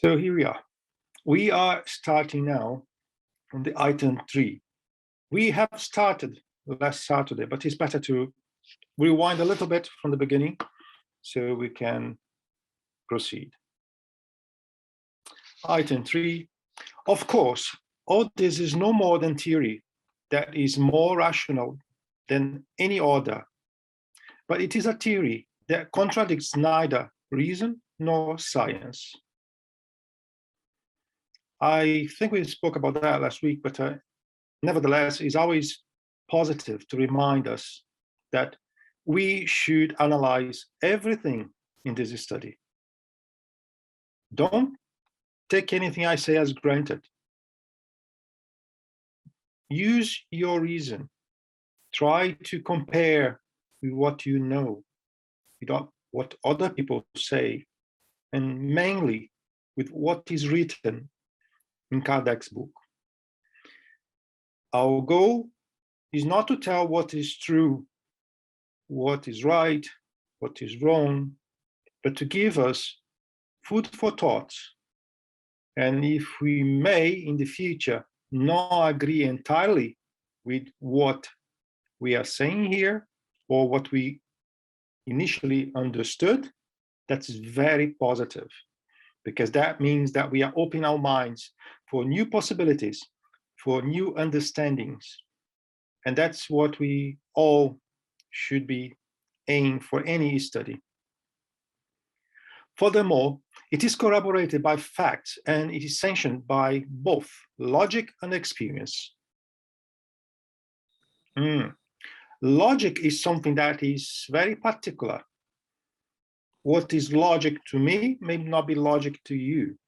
So here we are. We are starting now on the item 3. We have started last Saturday, but it's better to rewind a little bit from the beginning so we can proceed. Item 3. Of course, all this is no more than theory that is more rational than any other, but it is a theory that contradicts neither reason nor science. I think we spoke about that last week, but nevertheless, it's always positive to remind us that we should analyze everything in this study. Don't take anything I say as granted. Use your reason. Try to compare with what you know, with what other people say, and mainly with what is written in Kardec's book. Our goal is not to tell what is true, what is right, what is wrong, but to give us food for thought. And if we may, in the future, not agree entirely with what we are saying here or what we initially understood, that's very positive, because that means that we are opening our minds for new possibilities, for new understandings. And that's what we all should be aiming for any study. Furthermore, it is corroborated by facts and it is sanctioned by both logic and experience. Logic is something that is very particular. What is logic to me may not be logic to you.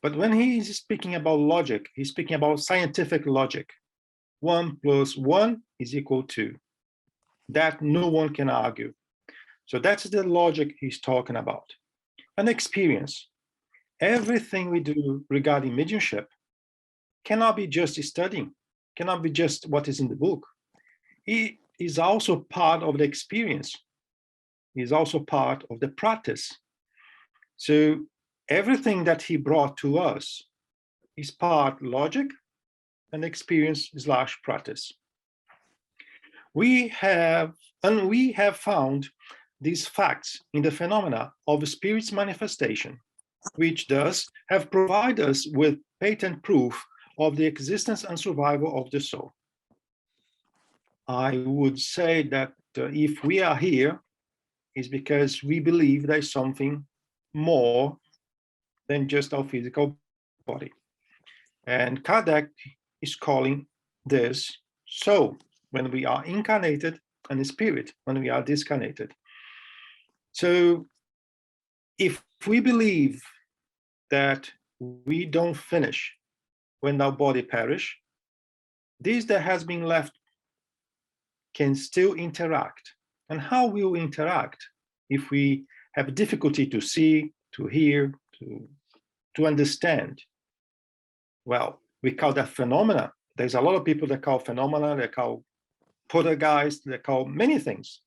But when he is speaking about logic, he's speaking about scientific logic. 1 + 1 is equal to. That no one can argue. So that's the logic he's talking about. An experience. Everything we do regarding mediumship cannot be just studying, cannot be just what is in the book. It is also part of the experience. It is also part of the practice. So everything that he brought to us is part logic and experience / practice. We have found these facts in the phenomena of spirit's manifestation, which thus have provided us with patent proof of the existence and survival of the soul. I would say that if we are here, it's because we believe there's something more than just our physical body. And Kardec is calling this soul when we are incarnated, and the spirit when we are discarnated. So if we believe that we don't finish when our body perish, this that has been left can still interact. And how will we interact if we have difficulty to see, to hear, to understand? Well, we call that phenomena. There's a lot of people that call phenomena, they call poltergeist, they call many things.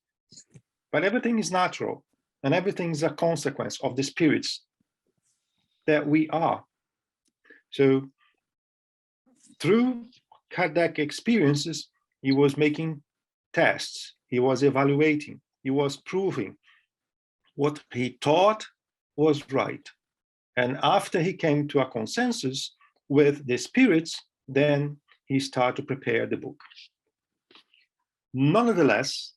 But everything is natural, and everything is a consequence of the spirits that we are. So through Kardec experiences, he was making tests, he was evaluating, he was proving what he thought was right. And after he came to a consensus with the spirits, then he started to prepare the book. Nonetheless,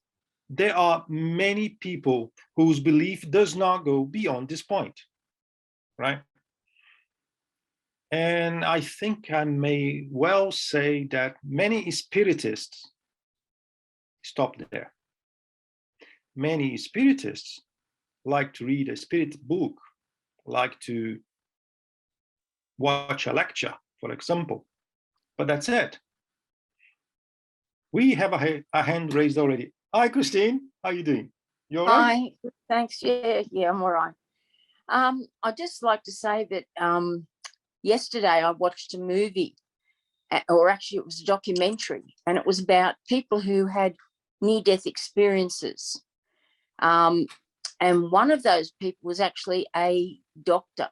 there are many people whose belief does not go beyond this point, right? And I think I may well say that many Spiritists stop there. Many Spiritists like to read a spirit book, like to watch a lecture, for example, but that's it. We have a hand raised already. Hi, Christine. How are you doing? You all right? Hi, thanks. Yeah, I'm all right. I'd just like to say that yesterday I watched a movie, or actually it was a documentary, and it was about people who had near-death experiences. And one of those people was actually a doctor.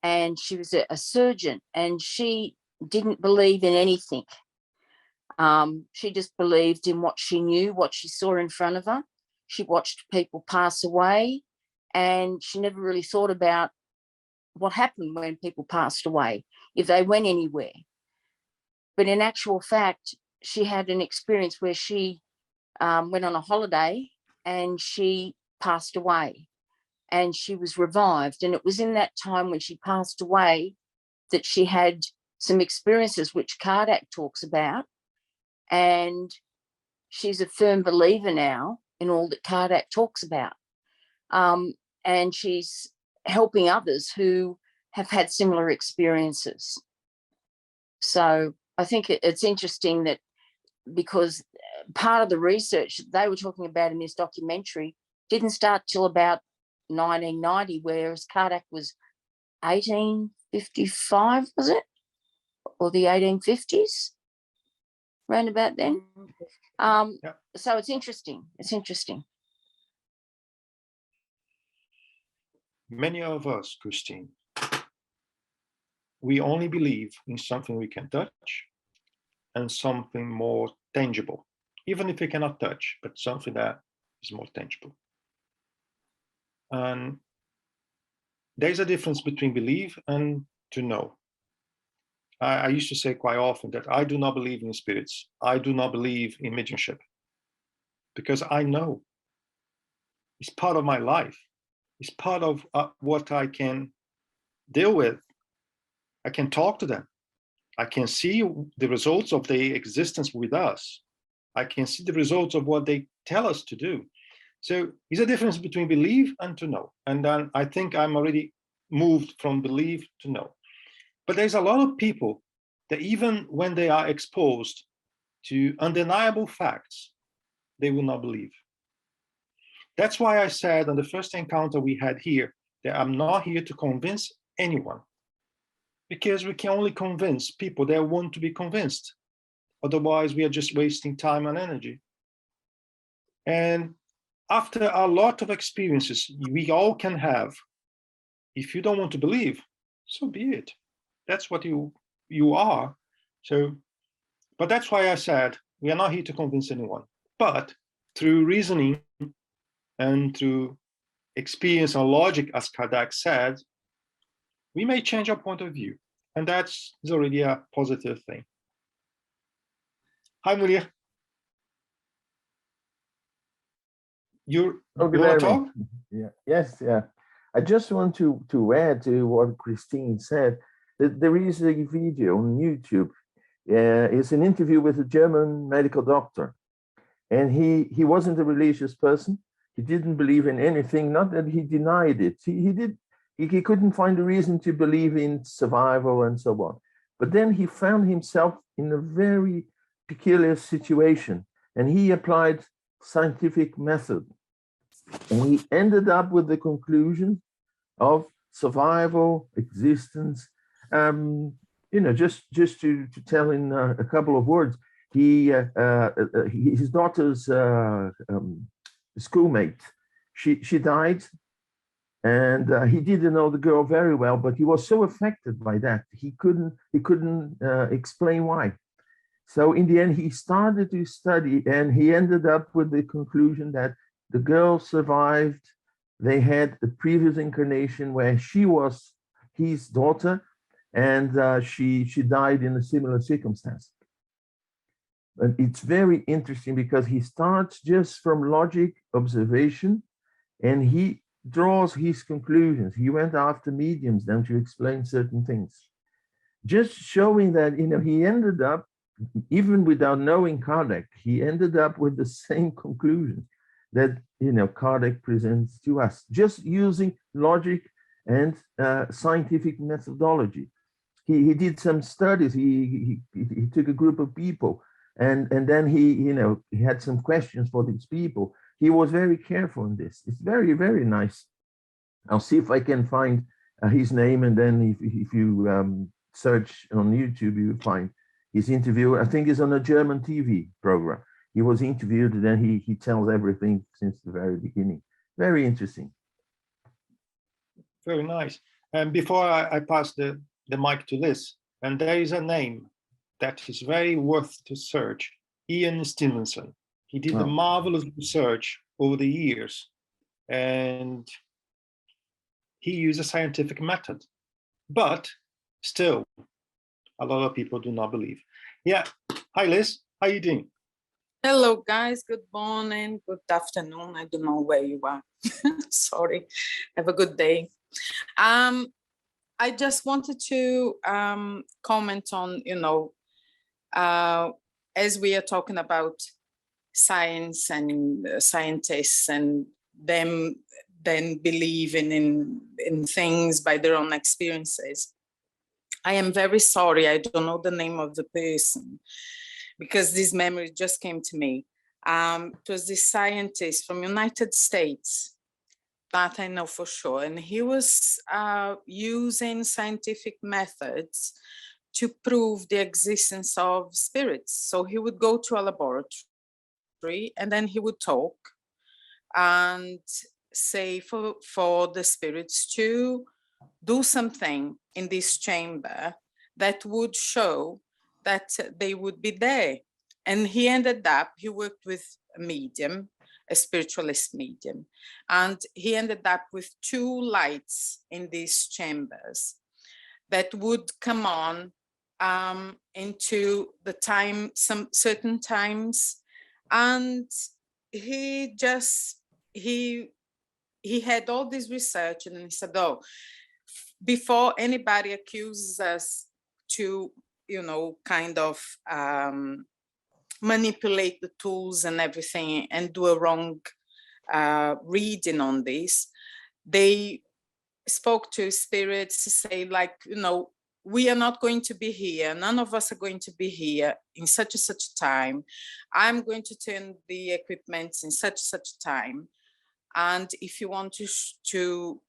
and she was a surgeon, and she didn't believe in anything. She just believed in what she knew, what she saw in front of her. She watched people pass away, and she never really thought about what happened when people passed away, if they went anywhere. But in actual fact, she had an experience where she went on a holiday and she passed away, and she was revived. And it was in that time when she passed away that she had some experiences which Kardec talks about. And she's a firm believer now in all that Kardec talks about. And she's helping others who have had similar experiences. So I think it's interesting that, because part of the research they were talking about in this documentary didn't start till about 1990, whereas Kardec was 1855, was it? Or the 1850s? Round about then. Yeah. So it's interesting. It's interesting. Many of us, Christine, we only believe in something we can touch and something more tangible, even if we cannot touch, but something that is more tangible. And there's a difference between believe and to know. I used to say quite often that I do not believe in spirits. I do not believe in mediumship, because I know it's part of my life. It's part of what I can deal with. I can talk to them. I can see the results of their existence with us. I can see the results of what they tell us to do. So there's a difference between believe and to know. And then I think I'm already moved from believe to know. But there's a lot of people that even when they are exposed to undeniable facts, they will not believe. That's why I said on the first encounter we had here that I'm not here to convince anyone, because we can only convince people that want to be convinced. Otherwise, we are just wasting time and energy. And after a lot of experiences we all can have, if you don't want to believe, so be it. That's what you are. So, but that's why I said we are not here to convince anyone. But through reasoning and through experience and logic, as Kardec said, we may change our point of view. And that's already a positive thing. Hi, Munir. You want to talk? Yeah. Yes, yeah. I just want to add to what Christine said, that there is a video on YouTube. It's an interview with a German medical doctor. And he wasn't a religious person. He didn't believe in anything, not that he denied it. He couldn't find a reason to believe in survival and so on. But then he found himself in a very peculiar situation, and he applied scientific method. And he ended up with the conclusion of survival, existence. Just to tell in a couple of words, his daughter's schoolmate, she died, and he didn't know the girl very well, but he was so affected by that he couldn't explain why. So in the end, he started to study, and he ended up with the conclusion that the girl survived. They had a previous incarnation where she was his daughter, and she died in a similar circumstance. But it's very interesting because he starts just from logic, observation, and he draws his conclusions. He went after mediums then to explain certain things, just showing that he ended up, even without knowing Kardec, he ended up with the same conclusion that Kardec presents to us, just using logic and scientific methodology. He did some studies. He took a group of people, and then he had some questions for these people. He was very careful in this. It's very, very nice. I'll see if I can find his name, and then if you search on YouTube, you will find his interview. I think it's on a German TV program. He was interviewed, and then he tells everything since the very beginning. Very interesting. Very nice. And before I pass the mic to Liz, and there is a name that is very worth to search, Ian Stevenson. He did a marvelous research over the years, and he used a scientific method, but still a lot of people do not believe. Yeah. Hi, Liz. How are you doing? Hello, guys. Good morning. Good afternoon. I don't know where you are. Sorry. Have a good day. I just wanted to comment on, as we are talking about science and scientists and them then believing in things by their own experiences. I am very sorry. I don't know the name of the person, because this memory just came to me. It was this scientist from United States that I know for sure. And he was using scientific methods to prove the existence of spirits. So he would go to a laboratory and then he would talk and say for the spirits to do something in this chamber that would show that they would be there. And he worked with a medium, a spiritualist medium, and he ended up with 2 lights in these chambers that would come on into the time, some certain times. And he had all this research, and he said, oh, before anybody accuses us to, kind of manipulate the tools and everything and do a wrong reading on this, they spoke to spirits to say, like, we are not going to be here. None of us are going to be here in such and such time. I'm going to turn the equipment in such time. And if you want to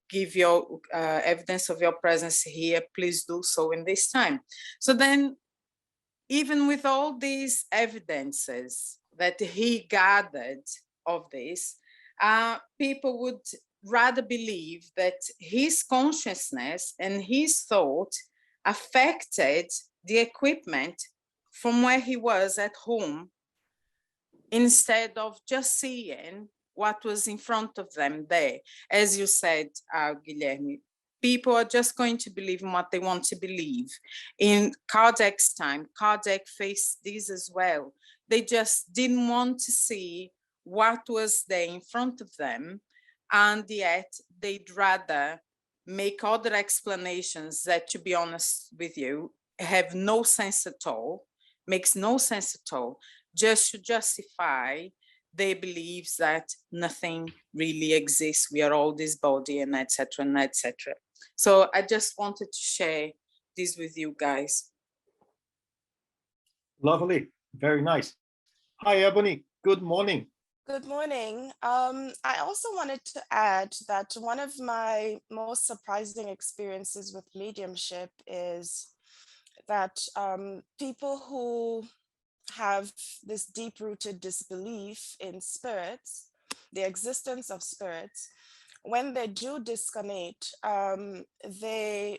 give your evidence of your presence here, please do so in this time. So then, even with all these evidences that he gathered of this, people would rather believe that his consciousness and his thought affected the equipment from where he was at home, instead of just seeing what was in front of them there. As you said, Guilherme, people are just going to believe in what they want to believe. In Kardec's time, Kardec faced this as well. They just didn't want to see what was there in front of them, and yet they'd rather make other explanations that, to be honest with you, have no sense at all, makes no sense at all, just to justify their beliefs that nothing really exists. We are all this body, and etc. and etc. So I just wanted to share this with you guys. Lovely, very nice. Hi, Ebony. Good morning. Good morning. I also wanted to add that one of my most surprising experiences with mediumship is that people who have this deep-rooted disbelief in spirits, the existence of spirits, when they do disconnect, that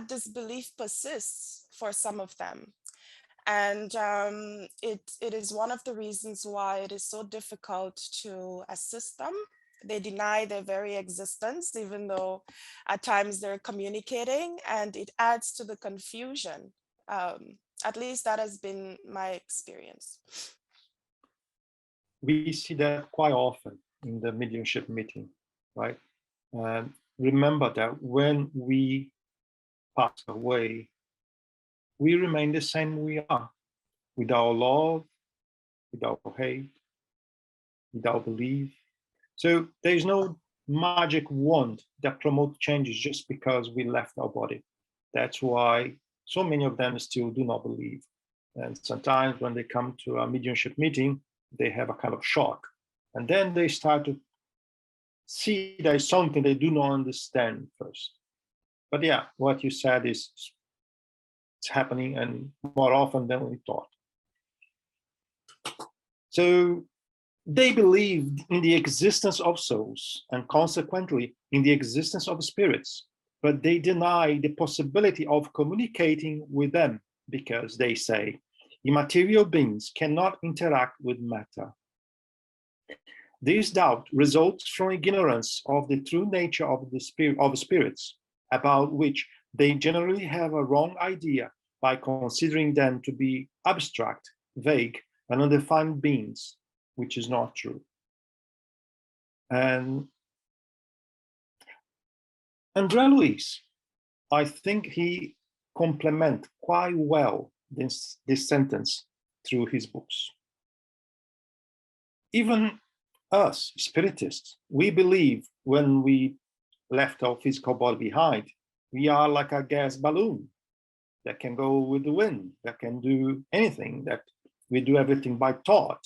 disbelief persists for some of them. And it is one of the reasons why it is so difficult to assist them. They deny their very existence, even though at times they're communicating, and it adds to the confusion. At least that has been my experience. We see that quite often in the mediumship meeting, right? Remember that when we pass away, we remain the same we are, without love, without hate, without belief. So there's no magic wand that promotes changes just because we left our body. That's why so many of them still do not believe. And sometimes when they come to a mediumship meeting, they have a kind of shock. And then they start to see there's something they do not understand first. But yeah, what you said is it's happening, and more often than we thought. So They believed in the existence of souls and consequently in the existence of spirits, but they deny the possibility of communicating with them because they say immaterial beings cannot interact with matter. This doubt results from ignorance of the true nature of the spirits, about which they generally have a wrong idea by considering them to be abstract, vague, and undefined beings, which is not true. And André Luiz, I think he complements quite well this sentence through his books. Even us, Spiritists, we believe when we left our physical body behind, we are like a gas balloon that can go with the wind, that can do anything, that we do everything by thought.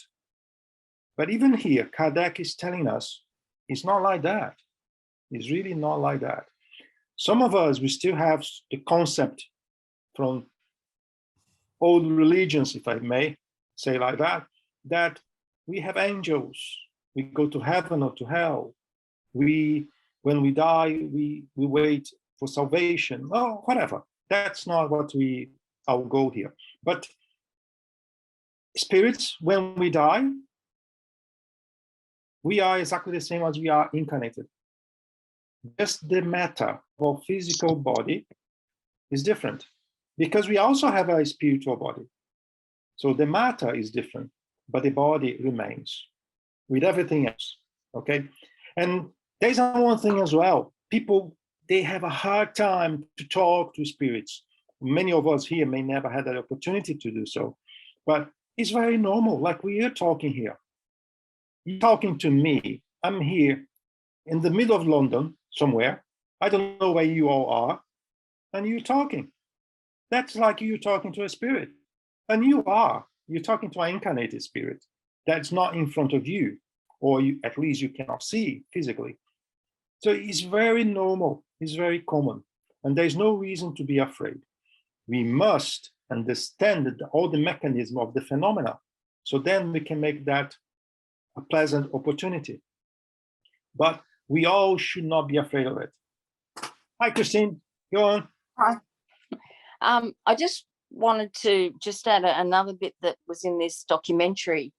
But even here, Kardec is telling us it's not like that. It's really not like that. Some of us, we still have the concept from old religions, if I may say like that, that we have angels, we go to heaven or to hell. When we die, we wait for salvation, or whatever. That's not what our goal here. But spirits, when we die, we are exactly the same as we are incarnated. Just the matter of physical body is different because we also have a spiritual body. So the matter is different, but the body remains with everything else, okay? And there's one thing as well. People, they have a hard time to talk to spirits. Many of us here may never had that opportunity to do so, but it's very normal, like we are talking here. You're talking to me, I'm here in the middle of London, somewhere. I don't know where you all are, and you're talking. That's like you talking to a spirit. And you're talking to an incarnated spirit that's not in front of you, or at least you cannot see physically. So it's very normal, it's very common, and there's no reason to be afraid. We must understand all the mechanism of the phenomena, so then we can make that a pleasant opportunity. But we all should not be afraid of it. Hi, Christine, go on. Hi. I just wanted to just add another bit that was in this documentary.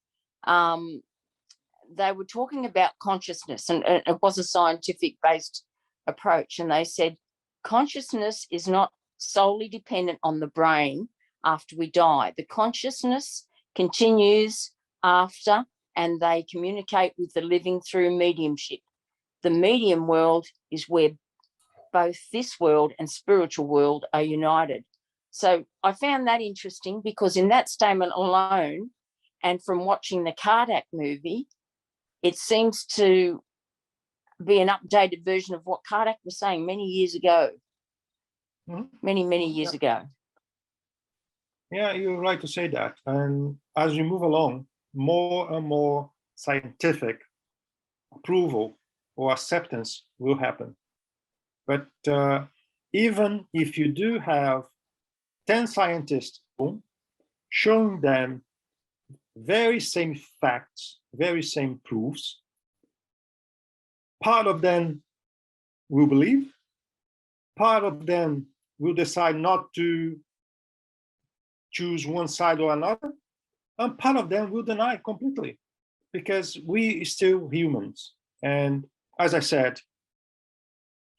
They were talking about consciousness, and it was a scientific-based approach, and they said consciousness is not solely dependent on the brain after we die. The consciousness continues after, and they communicate with the living through mediumship. The medium world is where both this world and spiritual world are united. So I found that interesting because in that statement alone, and from watching the Kardec movie, it seems to be an updated version of what Kardec was saying many years ago. Many years ago. Yeah, you're right to say that. And as we move along, more and more scientific approval or acceptance will happen. But even if you do have 10 scientists showing them very same facts, very same proofs, part of them will believe, part of them will decide not to choose one side or another, and part of them will deny completely, because we still humans. And as I said,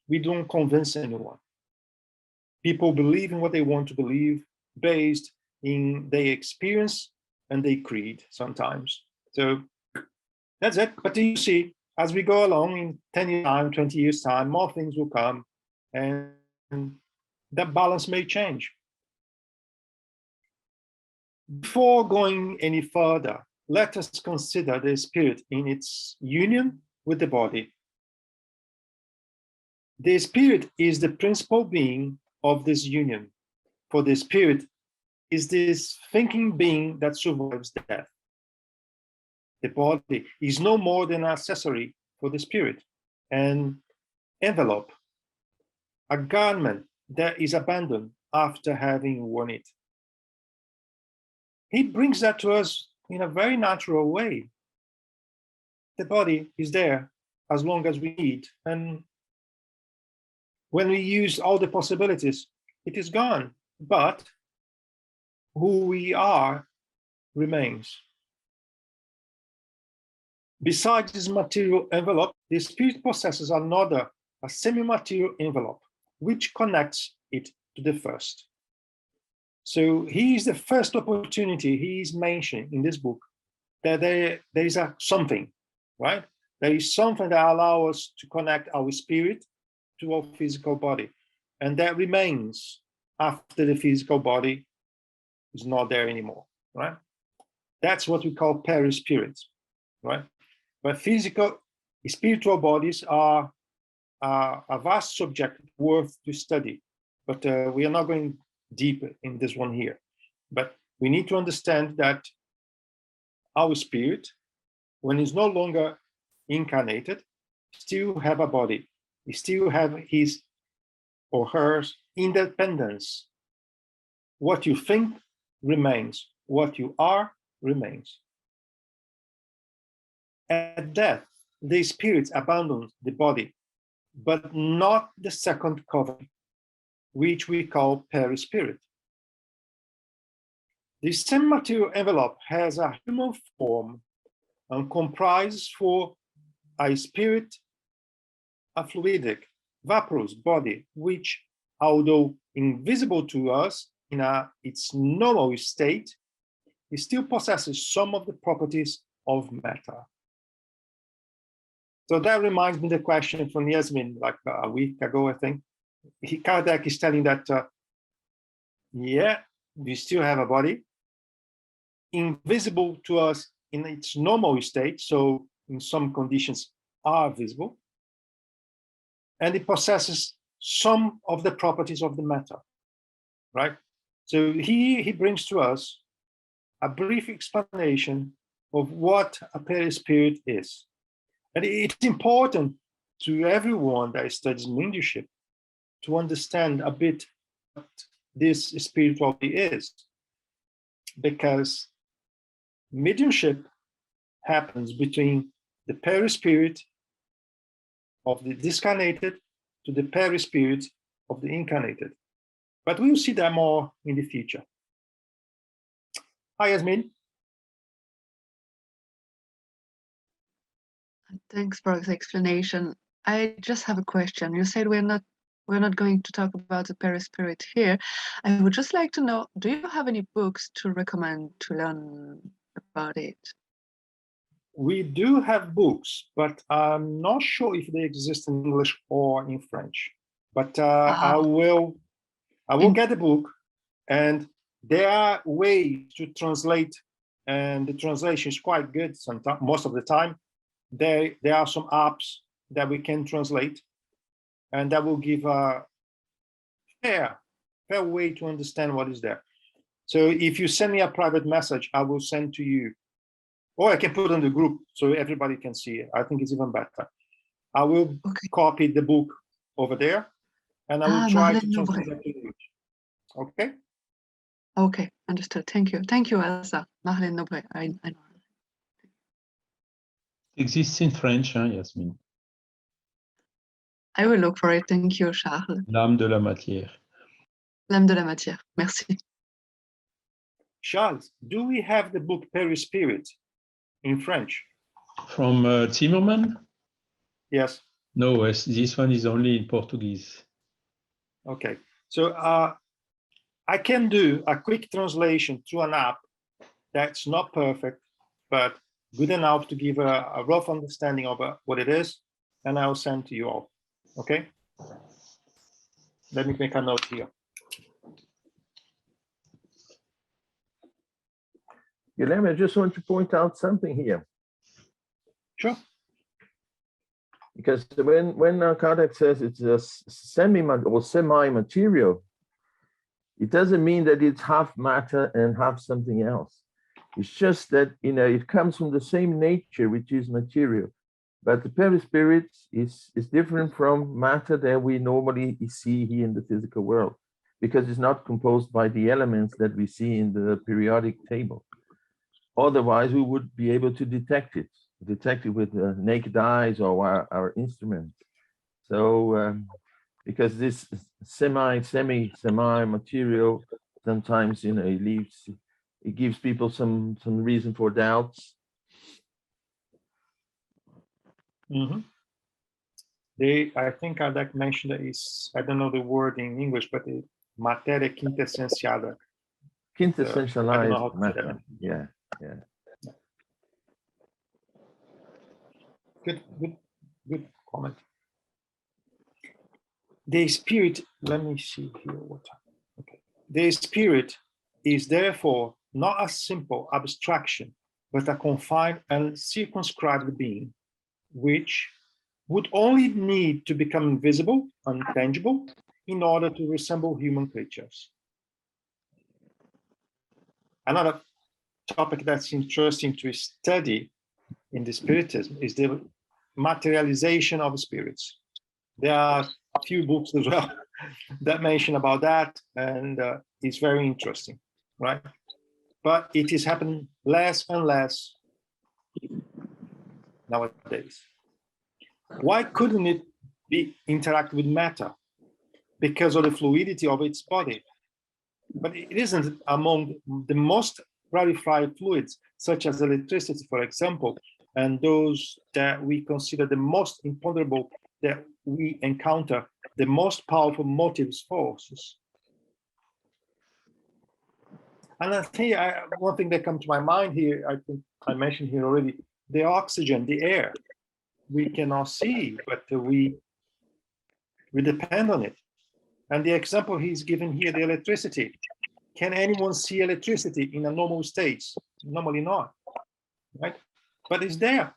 we don't convince anyone. People believe in what they want to believe based in their experience and their creed sometimes. So that's it. But you see, as we go along in 10 years time, 20 years time, more things will come and that balance may change. Before going any further, let us consider the spirit in its union with the body. The spirit is the principal being of this union, for the spirit is this thinking being that survives death. The body is no more than an accessory for the spirit, an envelope, a garment that is abandoned after having worn it. He brings that to us in a very natural way. the body is there as long as we need. And when we use all the possibilities, it is gone. But who we are remains. Besides this material envelope, the spirit possesses another, a semi-material envelope, which connects it to the first. So he is the first opportunity he is mentioning in this book that there is something, right? There is something that allows us to connect our spirit to our physical body. And that remains after the physical body is not there anymore, right? That's what we call perispirit, right? But spiritual bodies are a vast subject worth to study, but we are not going deep in this one here. But we need to understand that our spirit, when it's no longer incarnated, still have a body. He still have his or her independence. What you think remains. What you are remains. At death, the spirit abandons the body, but not the second covenant, which we call perispirit. The same material envelope has a human form and comprises for a spirit a fluidic, vaporous body, which, although invisible to us in its normal state, it still possesses some of the properties of matter. So that reminds me of the question from Yasmin, like a week ago, I think. Kardec is telling that, yeah, we still have a body, invisible to us in its normal state, so in some conditions are visible, and it possesses some of the properties of the matter, right? So he brings to us a brief explanation of what a perispirit is. And it's important to everyone that studies mediumship to understand a bit what this spirituality is, because mediumship happens between the perispirit of the discarnated to the perispirit of the incarnated. But we'll see that more in the future. Hi, Yasmin. Thanks for the explanation. I just have a question. You said we're not going to talk about the perispirit here. I would just like to know, do you have any books to recommend to learn about it? We do have books, but I'm not sure if they exist in English or in French. But I will get the book, and there are ways to translate, and the translation is quite good sometimes, most of the time. There are some apps that we can translate, and that will give a fair way to understand what is there. So if you send me a private message, I will send to you, or I can put on the group so everybody can see it. I think it's even better. I will copy the book over there, and I will try to translate it to English. Okay? Okay, understood. Thank you. Thank you, Elsa. Marlène Nobré. I know. Exists in French, hein, Yasmin. I will look for it. Thank you, Charles. L'âme de la matière. L'âme de la matière. Merci. Charles, do we have the book Perispirit in French? From Zimmermann? Yes. No, this one is only in Portuguese. Okay. So I can do a quick translation through an app that's not perfect, but good enough to give a rough understanding of what it is, and I'll send to you all. Okay? Let me make a note here. Guilherme, I just want to point out something here. Sure. Because when Kardec says it's a semi-material, it doesn't mean that it's half matter and half something else. It's just that, it comes from the same nature, which is material. But the perispirit is different from matter that we normally see here in the physical world, because it's not composed by the elements that we see in the periodic table. Otherwise, we would be able to detect it. detected with naked eyes or our instruments. So because this semi material sometimes, you know, it gives people some reason for doubts. Mm-hmm. I think Kardec mentioned that is, I don't know the word in English, but the materia quintessenciada. Quintessentialized matter. Yeah. Good comment. The spirit, let me see here what. Okay. The spirit is therefore not a simple abstraction, but a confined and circumscribed being, which would only need to become invisible and tangible in order to resemble human creatures. Another topic that's interesting to study in the Spiritism is the materialization of spirits. There are a few books as well that mention about that, and it's very interesting, right? But it is happening less and less nowadays. Why couldn't it interact with matter? Because of the fluidity of its body. But it isn't among the most rarefied fluids, such as electricity, for example, and those that we consider the most imponderable that we encounter, the most powerful motive forces. And I think one thing that comes to my mind here, I think I mentioned here already, the oxygen, the air. We cannot see, but we depend on it. And the example he's given here, the electricity. Can anyone see electricity in a normal state? Normally not, right? But it's there.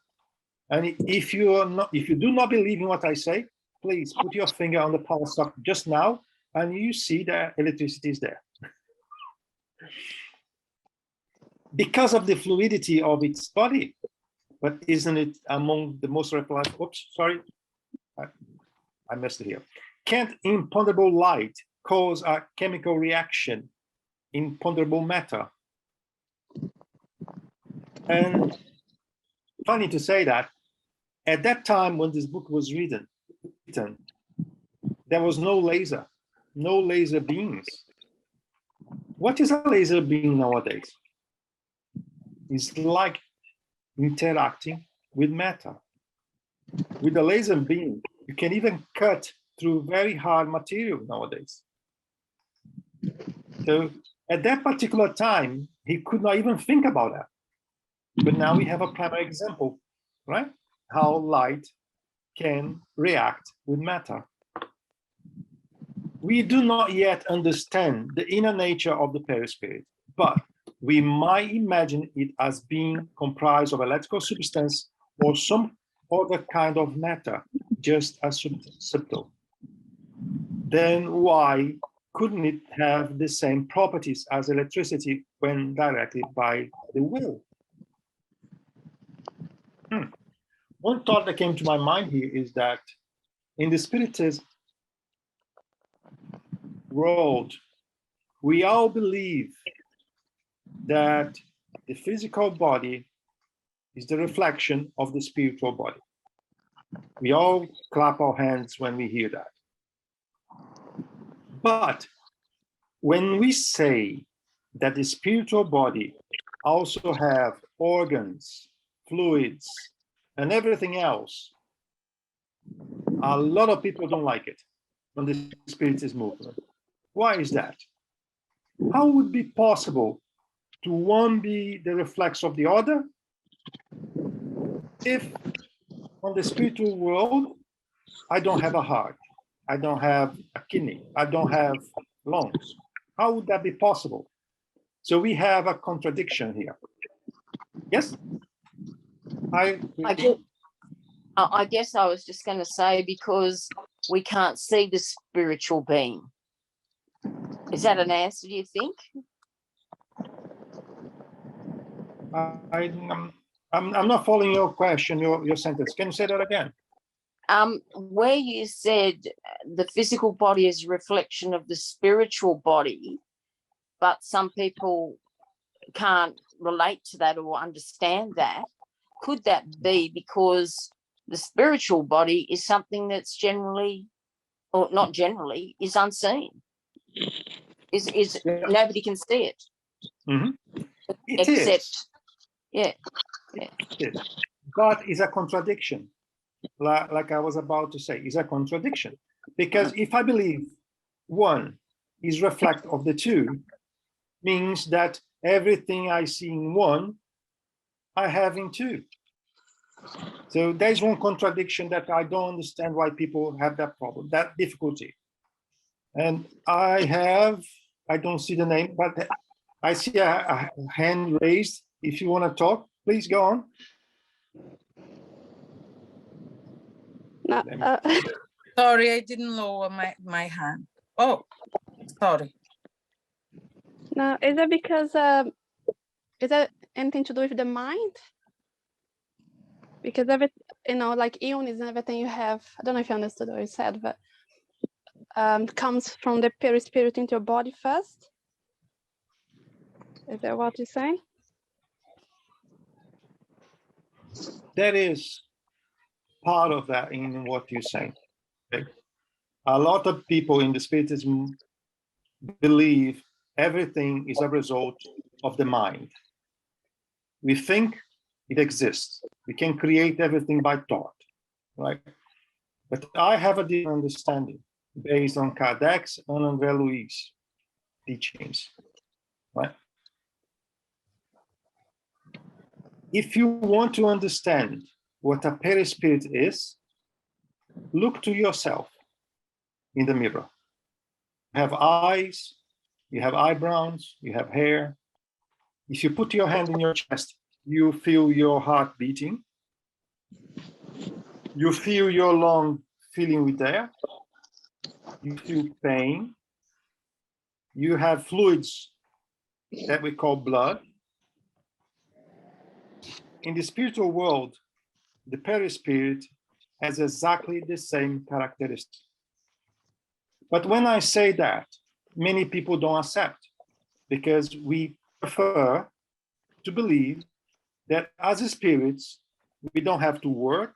And if you do not believe in what I say, please put your finger on the power socket just now, and you see that electricity is there. Because of the fluidity of its body, but isn't it among the most refined? Oops, sorry, I missed it here. Can't imponderable light cause a chemical reaction in ponderable matter? And funny to say that at that time when this book was written, there was no laser beams. What is a laser beam nowadays? It's like interacting with matter. With a laser beam, you can even cut through very hard material nowadays. So at that particular time, he could not even think about that. But now we have a primary example, right? How light can react with matter. We do not yet understand the inner nature of the perispirit, but we might imagine it as being comprised of electrical substance or some other kind of matter, just as subtle. Then why couldn't it have the same properties as electricity when directed by the will? One thought that came to my mind here is that in the Spiritist world, we all believe that the physical body is the reflection of the spiritual body. We all clap our hands when we hear that. But when we say that the spiritual body also have organs, fluids, and everything else, a lot of people don't like it on the Spiritist movement. Why is that? How would it be possible to one be the reflex of the other if on the spiritual world, I don't have a heart, I don't have a kidney, I don't have lungs? How would that be possible? So we have a contradiction here. Yes? I guess I was just going to say, because we can't see the spiritual being. Is that an answer, do you think? I'm not following your question, your sentence. Can you say that again? Where you said the physical body is a reflection of the spiritual body, but some people can't relate to that or understand that. could that be because the spiritual body is something that's generally, or not generally, is unseen? Is Yeah. nobody can see it It except, is. yeah. It is. God is a contradiction. Like I was about to say, is a contradiction. Because if I believe one is reflect of the two, means that everything I see in one, I have in two. So there's one contradiction that I don't understand why people have that problem, that difficulty. And I don't see the name, but I see a hand raised. If you want to talk, please go on. No, Sorry, I didn't lower my hand. Oh, sorry. no, is it because is that anything to do with the mind? Because like ions and everything you have, I don't know if you understood what you said, but comes from the perispirit into your body first. Is that what you're saying? That is part of that in what you're saying. Okay? A lot of people in the Spiritism believe everything is a result of the mind. We think it exists. We can create everything by thought, right? But I have a different understanding based on Kardec's and André Louis' teachings, right? If you want to understand what a perispirit is, look to yourself in the mirror. You have eyes, you have eyebrows, you have hair. If you put your hand in your chest, you feel your heart beating. You feel your lung filling with air. You feel pain. You have fluids that we call blood. In the spiritual world, the perispirit has exactly the same characteristics. But when I say that, many people don't accept, because we prefer to believe that as spirits, we don't have to work.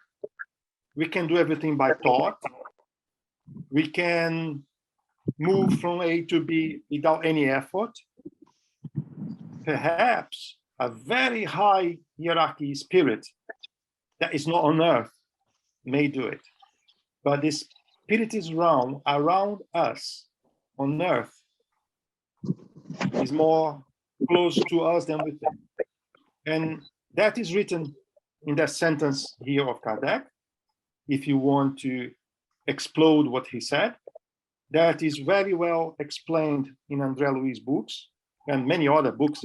We can do everything by thought. We can move from A to B without any effort. Perhaps a very high hierarchy spirit that is not on earth may do it. But the spirit is realm around us on earth is more close to us than we think. And that is written in that sentence here of Kardec. If you want to explode what he said, that is very well explained in André Louis' books and many other books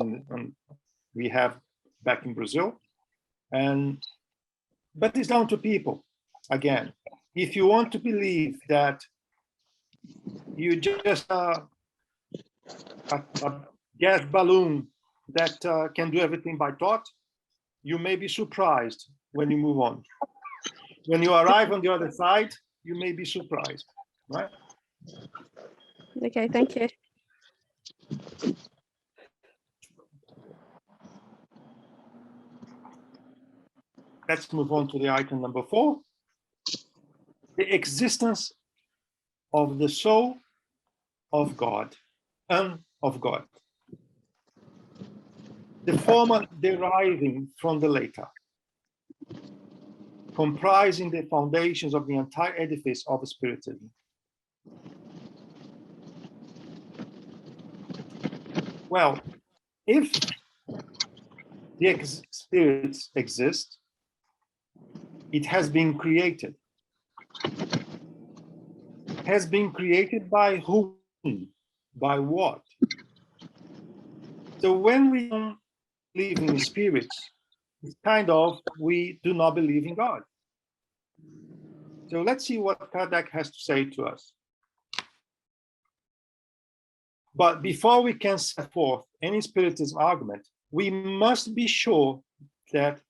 we have back in Brazil. But it's down to people. Again, if you want to believe that you just a gas balloon that can do everything by thought, you may be surprised when you move on. When you arrive on the other side, you may be surprised, right? Okay, thank you. Let's move on to the item number 4. The existence of the soul of God and of God. The former deriving from the later, comprising the foundations of the entire edifice of Spiritism. Well, if the spirits exist, it has been created. Has been created by whom? By what? So when we don't believe in spirits, it's kind of, we do not believe in God. So let's see what Kardec has to say to us. But before we can set forth any Spiritism argument, we must be sure that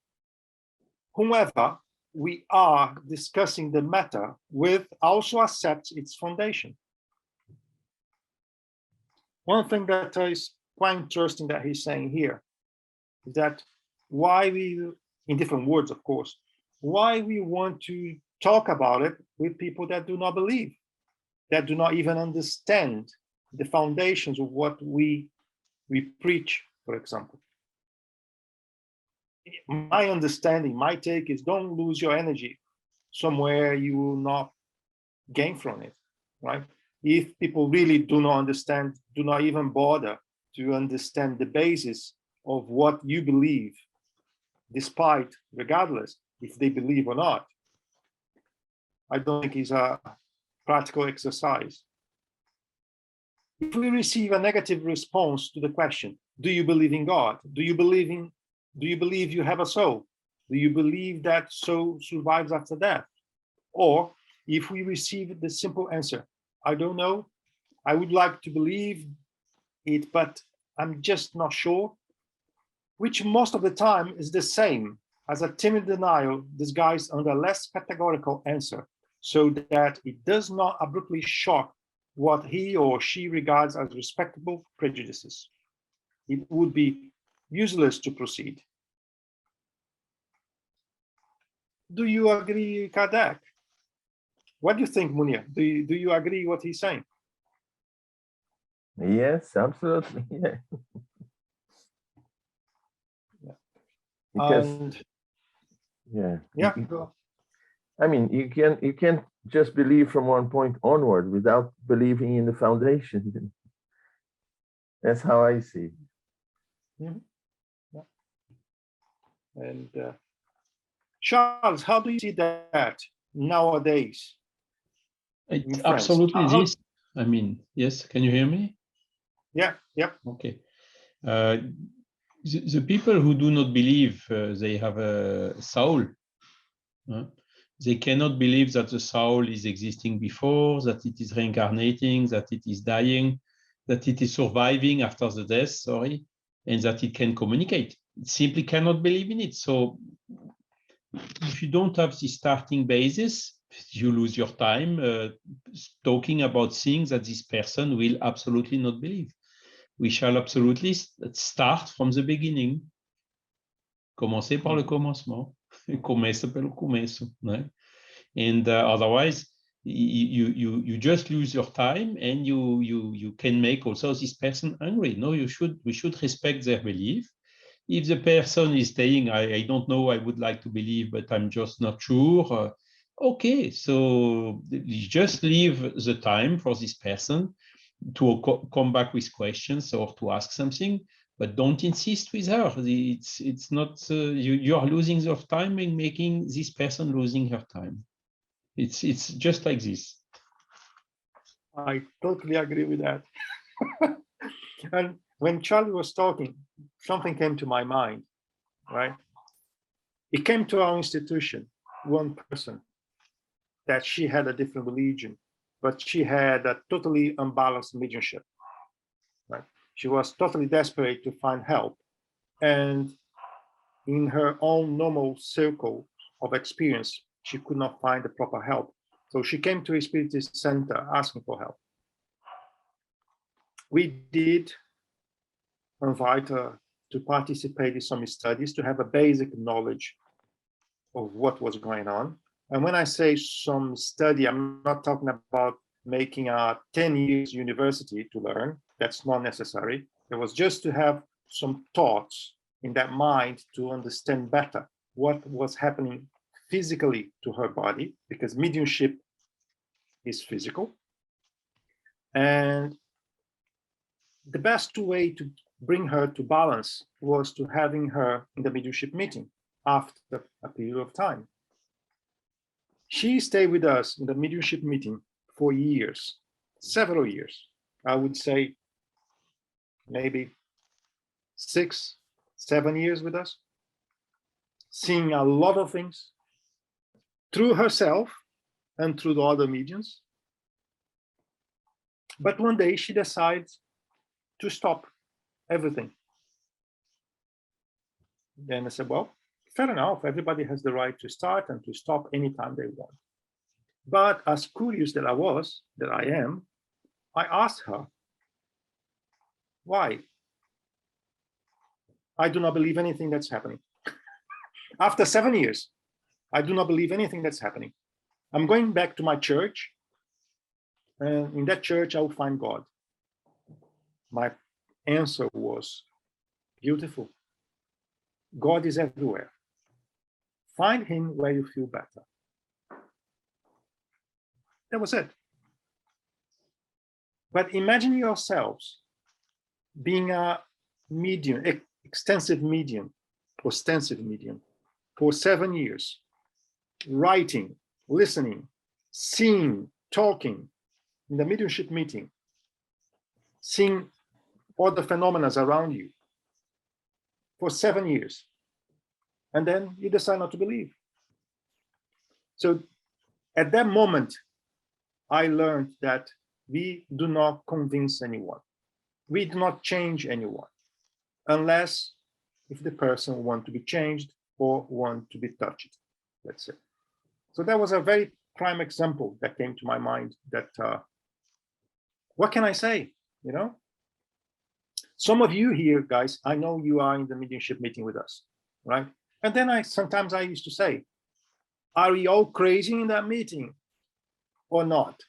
whomever we are discussing the matter with also accepts its foundation. One thing that is quite interesting that he's saying here is that why we in different words, of course, why we want to talk about it with people that do not believe, that do not even understand the foundations of what we preach, for example. My understanding, my take is don't lose your energy somewhere you will not gain from it, right? If people really do not understand, do not even bother to understand the basis of what you believe, despite, regardless if they believe or not, I don't think it's a practical exercise. If we receive a negative response to the question, do you believe in God? Do you believe you have a soul? Do you believe that soul survives after death? Or if we receive the simple answer, I don't know, I would like to believe it, but I'm just not sure, which most of the time is the same as a timid denial disguised under a less categorical answer, so that it does not abruptly shock what he or she regards as respectable prejudices. It would be useless to proceed. Do you agree, Kardec? What do you think, Munir? Do you agree what he's saying? Yes, absolutely. Yeah. Yeah. Because And yeah, yeah, I mean, you can't just believe from one point onward without believing in the foundation. That's how I see it. mm-hmm. Yeah. And Charles, how do you see that nowadays? It absolutely is. I mean, yes, can you hear me? Yeah, yeah. Okay. The people who do not believe they have a soul, they cannot believe that the soul is existing before, that it is reincarnating, that it is dying, that it is surviving after the death, sorry, and that it can communicate. It simply cannot believe in it. So if you don't have the starting basis, you lose your time talking about things that this person will absolutely not believe. We shall absolutely start from the beginning. Commencer par le commencement. Começa pelo começo. Né? And otherwise, you just lose your time, and you can make also this person angry. No, we should respect their belief. If the person is saying, I don't know, I would like to believe, but I'm just not sure. Okay, so you just leave the time for this person to come back with questions or to ask something, but don't insist with her. It's not, you are losing your time in making this person losing her time. It's just like this. I totally agree with that. And when Charlie was talking, something came to my mind, right? It came to our institution, one person, that she had a different religion, but she had a totally unbalanced mediumship, right? She was totally desperate to find help. And in her own normal circle of experience, she could not find the proper help. So she came to a Spiritist center asking for help. We did invite her to participate in some studies to have a basic knowledge of what was going on. And when I say some study, I'm not talking about making a 10 years university to learn. That's not necessary. It was just to have some thoughts in that mind to understand better what was happening physically to her body, because mediumship is physical. And the best way to bring her to balance was to having her in the mediumship meeting after a period of time. She stayed with us in the mediumship meeting for years, several years. I would say maybe 6, 7 years with us, seeing a lot of things through herself and through the other mediums. But one day she decides to stop everything. Then I said, well, fair enough. Everybody has the right to start and to stop anytime they want. But as curious that I am, I asked her, why? I do not believe anything that's happening. After 7 years, I do not believe anything that's happening. I'm going back to my church, and in that church, I will find God. My answer was beautiful. God is everywhere. Find him where you feel better. That was it. But imagine yourselves being a medium, extensive medium, ostensive medium, for 7 years, writing, listening, seeing, talking, in the mediumship meeting, seeing all the phenomena around you for 7 years. And then you decide not to believe. So at that moment, I learned that we do not convince anyone. We do not change anyone unless if the person wants to be changed or want to be touched, let's say. So that was a very prime example that came to my mind that, what can I say, you know? Some of you here, guys, I know you are in the mediumship meeting with us, right? And then sometimes I used to say, are we all crazy in that meeting or not?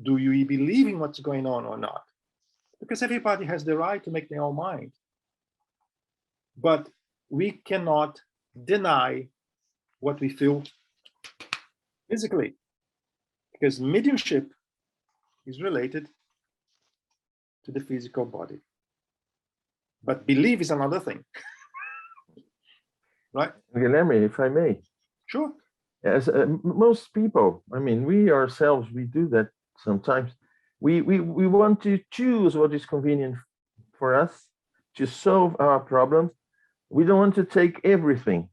Do you believe in what's going on or not? Because everybody has the right to make their own mind. But we cannot deny what we feel physically, because mediumship is related to the physical body. But belief is another thing. Right? Guilherme, if I may. Sure. As most people, I mean, we ourselves, we do that sometimes. We want to choose what is convenient for us to solve our problems. We don't want to take everything.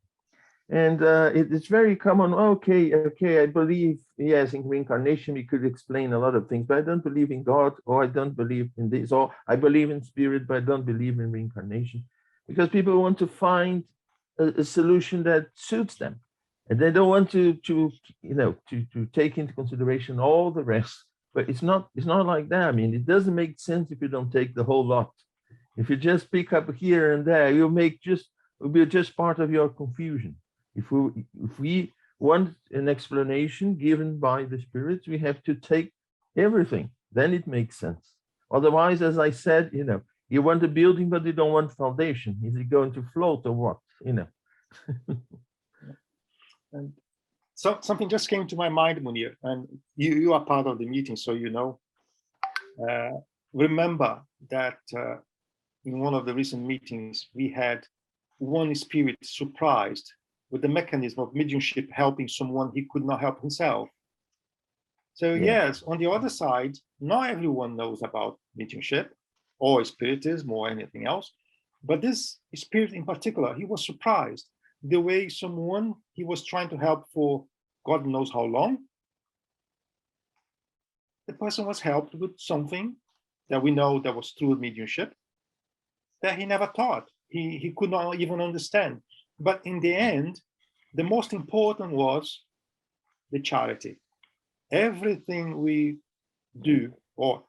And it's very common, okay, I believe, yes, in reincarnation, we could explain a lot of things, but I don't believe in God, or I don't believe in this, or I believe in spirit, but I don't believe in reincarnation. Because people want to find a solution that suits them. And they don't want to take into consideration all the rest. But it's not like that. I mean, it doesn't make sense if you don't take the whole lot. If you just pick up here and there, it'll be just part of your confusion. If we want an explanation given by the spirits, we have to take everything. Then it makes sense. Otherwise, as I said, you want a building, but you don't want foundation. Is it going to float or what? And so something just came to my mind, Munir, and you are part of the meeting, so you know. Remember that in one of the recent meetings, we had one spirit surprised with the mechanism of mediumship helping someone he could not help himself. So yes, on the other side, not everyone knows about mediumship or spiritism or anything else, but this spirit in particular, he was surprised the way someone he was trying to help for God knows how long, the person was helped with something that we know that was through mediumship that he never thought, he could not even understand. But in the end, the most important was the charity. Everything we do, or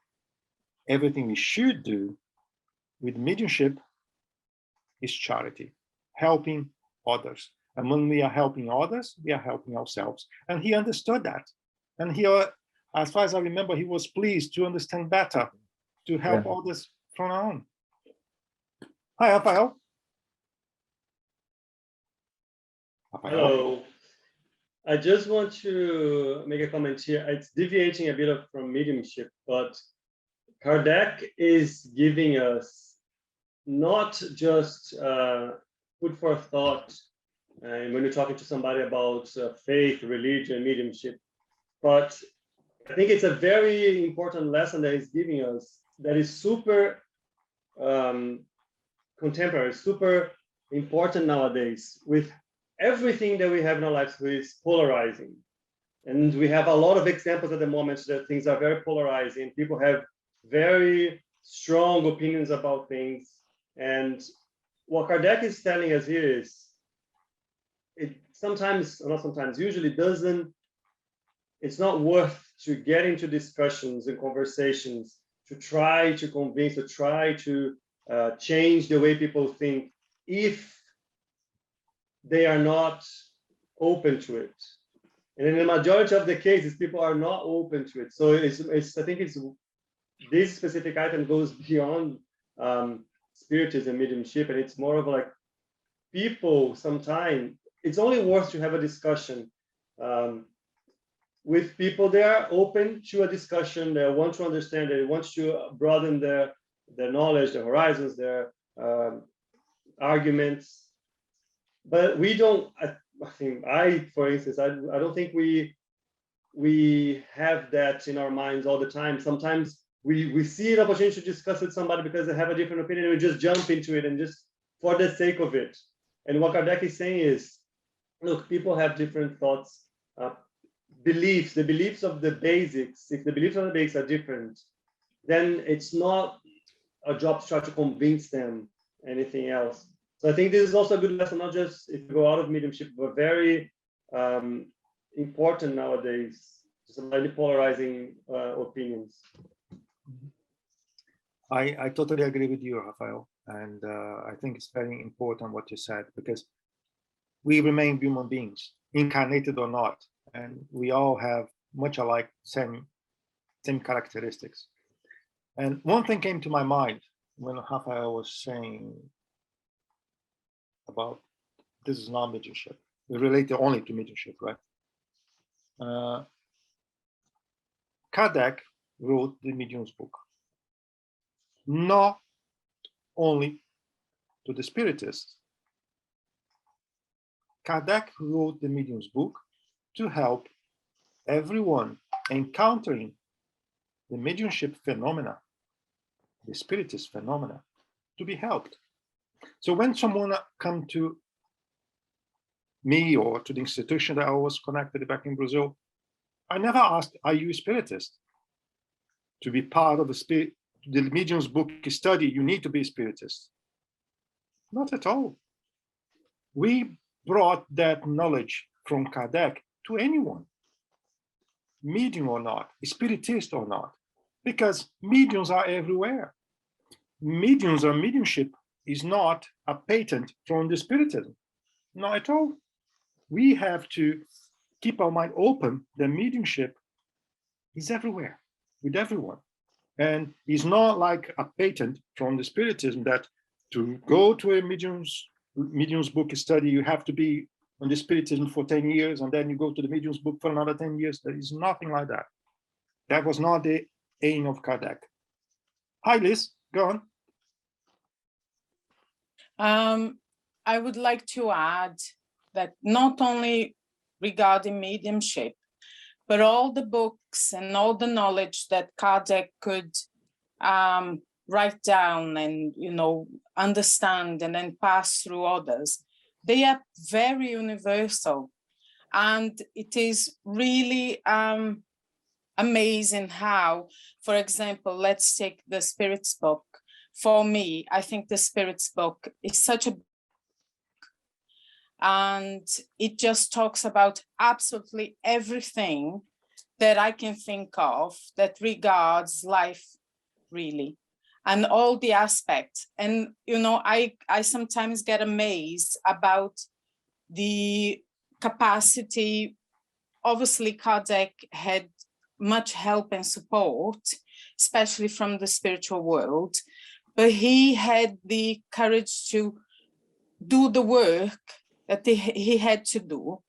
everything we should do with mediumship, is charity, helping others. And when we are helping others, we are helping ourselves. And he understood that. And he, as far as I remember, he was pleased to understand better, to help others from our own. Hi, Rafael. Hello. I just want to make a comment here. It's deviating a bit from mediumship, but Kardec is giving us not just food for thought when you're talking to somebody about faith, religion, mediumship, but I think it's a very important lesson that he's giving us that is super contemporary, super important nowadays with everything that we have in our lives is polarizing. And we have a lot of examples at the moment that things are very polarizing. People have very strong opinions about things. And what Kardec is telling us here is, it sometimes, or not sometimes, usually doesn't, it's not worth to get into discussions and conversations to try to convince, to try to change the way people think, if they are not open to it. And in the majority of the cases, people are not open to it. So I think this specific item goes beyond spiritism, mediumship, and it's more of like people sometimes, it's only worth to have a discussion with people. They are open to a discussion, they want to understand, they want to broaden their knowledge, their horizons, their arguments. But we don't, for instance, I don't think we have that in our minds all the time. Sometimes we see an opportunity to discuss with somebody because they have a different opinion, and we just jump into it and just for the sake of it. And what Kardec is saying is, look, people have different thoughts, beliefs, the beliefs of the basics. If the beliefs of the basics are different, then it's not a job to try to convince them anything else. So I think this is also a good lesson, not just if you go out of mediumship, but very important nowadays, just slightly polarizing opinions. I totally agree with you, Rafael. And I think it's very important what you said, because we remain human beings, incarnated or not, and we all have much alike, same characteristics. And one thing came to my mind when Rafael was saying about this is not mediumship. We relate it only to mediumship, right? Kardec wrote the Medium's book, not only to the Spiritists. Kardec wrote the Medium's book to help everyone encountering the mediumship phenomena, the Spiritist phenomena, to be helped. So when someone come to me or to the institution that I was connected back in Brazil, I never asked, are you a Spiritist? To be part of the Medium's book study, you need to be a Spiritist. Not at all. We brought that knowledge from Kardec to anyone, medium or not, Spiritist or not, because mediums are everywhere. Mediums or mediumship is not a patent from the Spiritism, not at all. We have to keep our mind open. The mediumship is everywhere, with everyone. And it's not like a patent from the Spiritism that to go to a medium's book study, you have to be on the Spiritism for 10 years, and then you go to the medium's book for another 10 years. There is nothing like that. That was not the aim of Kardec. Hi, Liz, go on. I would like to add that not only regarding mediumship, but all the books and all the knowledge that Kardec could write down and, understand and then pass through others, they are very universal. And it is really amazing how, for example, let's take the Spirits book. For me, I think the Spirits book is such a, and it just talks about absolutely everything that I can think of that regards life, really, and all the aspects. And, I sometimes get amazed about the capacity. Obviously, Kardec had much help and support, especially from the spiritual world, but he had the courage to do the work that he had to do.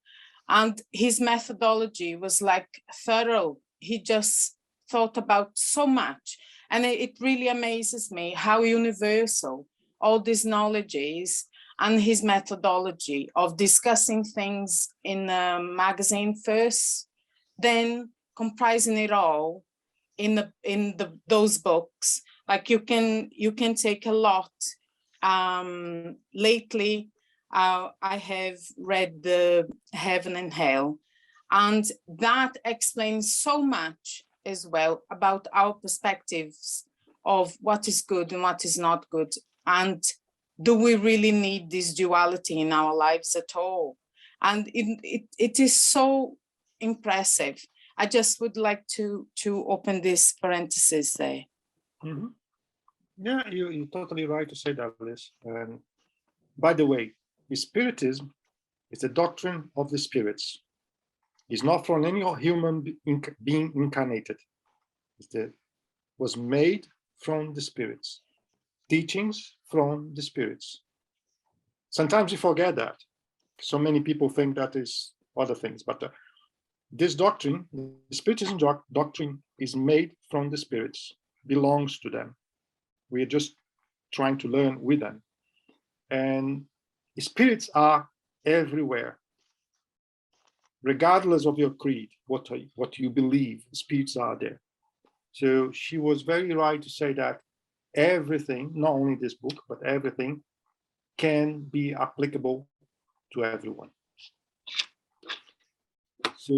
And his methodology was like thorough. He just thought about so much. And it really amazes me how universal all this knowledge is, and his methodology of discussing things in a magazine first, then comprising it all in those books. Like you can take a lot. Lately, I have read the Heaven and Hell, and that explains so much as well about our perspectives of what is good and what is not good. And do we really need this duality in our lives at all? And it is so impressive. I just would like to open this parenthesis there. Mm-hmm. Yeah, you're totally right to say that, Liz. And by the way, Spiritism It's the doctrine of the spirits. It's not from any human being incarnated. Was made from the spirits. Teachings from the spirits. Sometimes we forget that. So many people think that is other things, but this doctrine, the Spiritism doctrine, is made from the spirits, belongs to them. We are just trying to learn with them. And spirits are everywhere. Regardless of your creed, what you believe, spirits are there. So she was very right to say that everything, not only this book, but everything can be applicable to everyone. So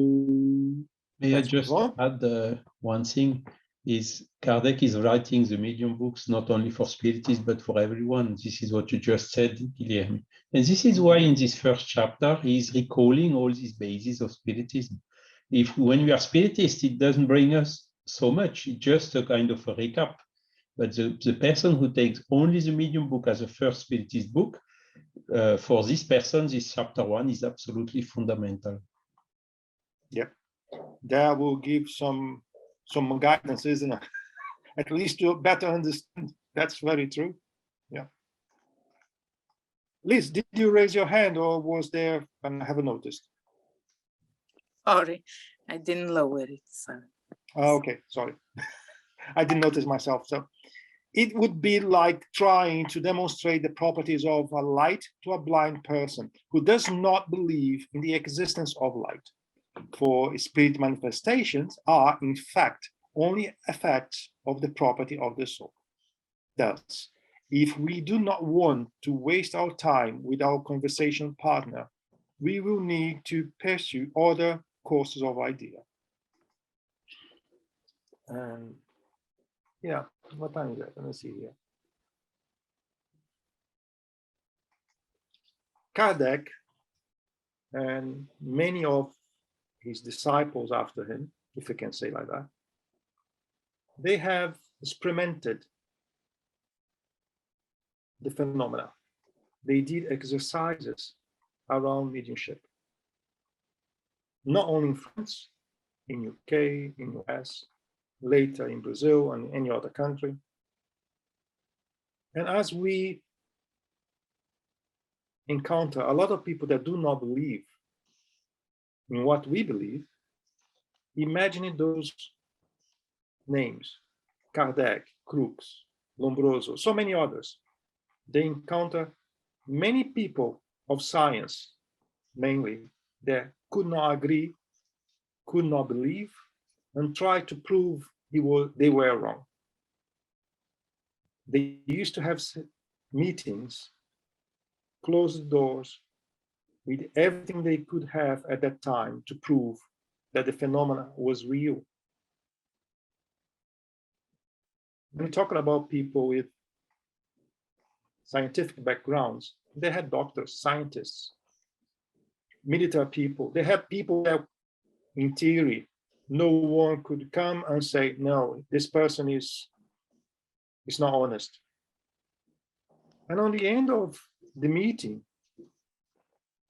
may I just add one thing? Is Kardec is writing the medium books not only for spiritists but for everyone. This is what you just said, Guilherme. And this is why in this first chapter he is recalling all these bases of spiritism. When we are spiritist, it doesn't bring us so much. It's just a kind of a recap. But the person who takes only the medium book as a first spiritist book, for this person, this chapter 1 is absolutely fundamental. Yeah, that will give some guidance, isn't it? At least to better understand. That's very true. Yeah. Liz, did you raise your hand or was there, and I haven't noticed? Sorry, I didn't lower it. Sorry. Oh, okay, sorry. I didn't notice myself. So it would be like trying to demonstrate the properties of a light to a blind person who does not believe in the existence of light. For spirit manifestations are, in fact, only effects of the property of the soul. Thus, if we do not want to waste our time with our conversation partner, we will need to pursue other courses of idea. Yeah, what time is it? Let me see here. Kardec and many of his disciples after him, if you can say like that, they have experimented the phenomena. They did exercises around mediumship, not only in France, in UK, in US, later in Brazil and any other country. And as we encounter a lot of people that do not believe in what we believe, imagining those names, Kardec, Crookes, Lombroso, so many others, they encounter many people of science, mainly, that could not agree, could not believe, and try to prove they were wrong. They used to have meetings, closed doors, with everything they could have at that time to prove that the phenomena was real. When we're talking about people with scientific backgrounds, they had doctors, scientists, military people. They had people that, in theory, no one could come and say, no, this person is not honest. And on the end of the meeting,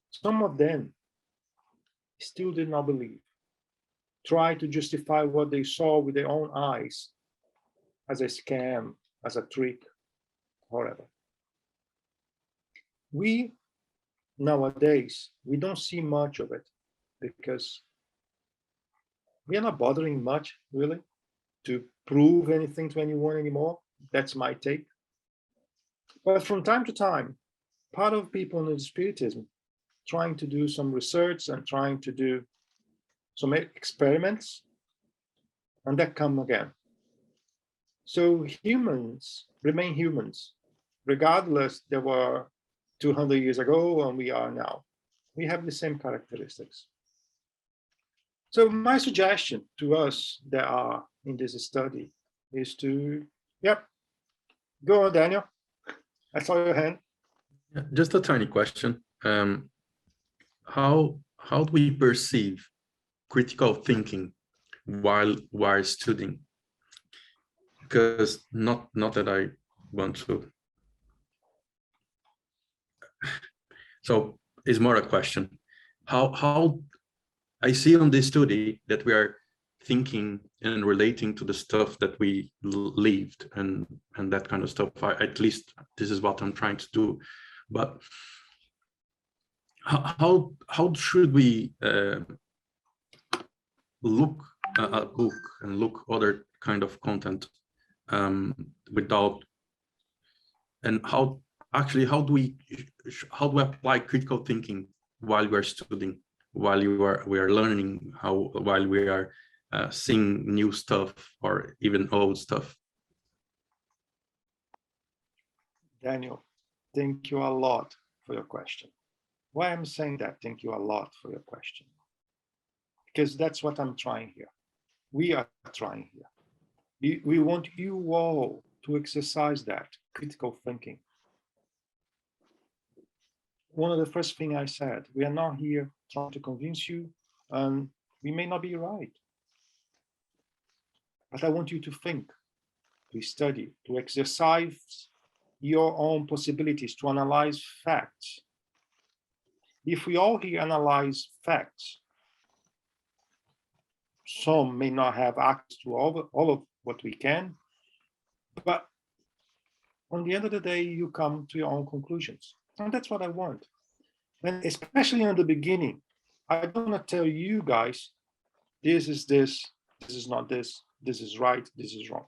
some of them still did not believe, tried to justify what they saw with their own eyes as a scam, as a trick, whatever. We, nowadays, we don't see much of it because we are not bothering much, really, to prove anything to anyone anymore. That's my take. But from time to time, part of people in Spiritism trying to do some research and trying to do some experiments, and that come again. So humans remain humans, regardless they were 200 years ago and we are now. We have the same characteristics. So my suggestion to us that are in this study is to, go on, Daniel. I saw your hand. Just a tiny question. How do we perceive critical thinking while studying? Because not that I want to. So is more a question. How I see on this study that we are thinking and relating to the stuff that we lived and that kind of stuff. At least this is what I'm trying to do. But how should we look at a book and look other kind of content without, and how do we apply critical thinking while we're studying, while we are learning, while we are seeing new stuff or even old stuff? Daniel, thank you a lot for your question. Why I'm saying that, thank you a lot for your question, because that's what I'm trying here. We are trying here. We want you all to exercise that critical thinking. One of the first things I said, we are not here trying to convince you, and we may not be right. But I want you to think, to study, to exercise your own possibilities, to analyze facts. If we all here analyze facts, some may not have access to all of what we can, but on the end of the day, you come to your own conclusions. And that's what I want. And especially in the beginning, I don't want to tell you guys, this is this is not this, this is right, this is wrong.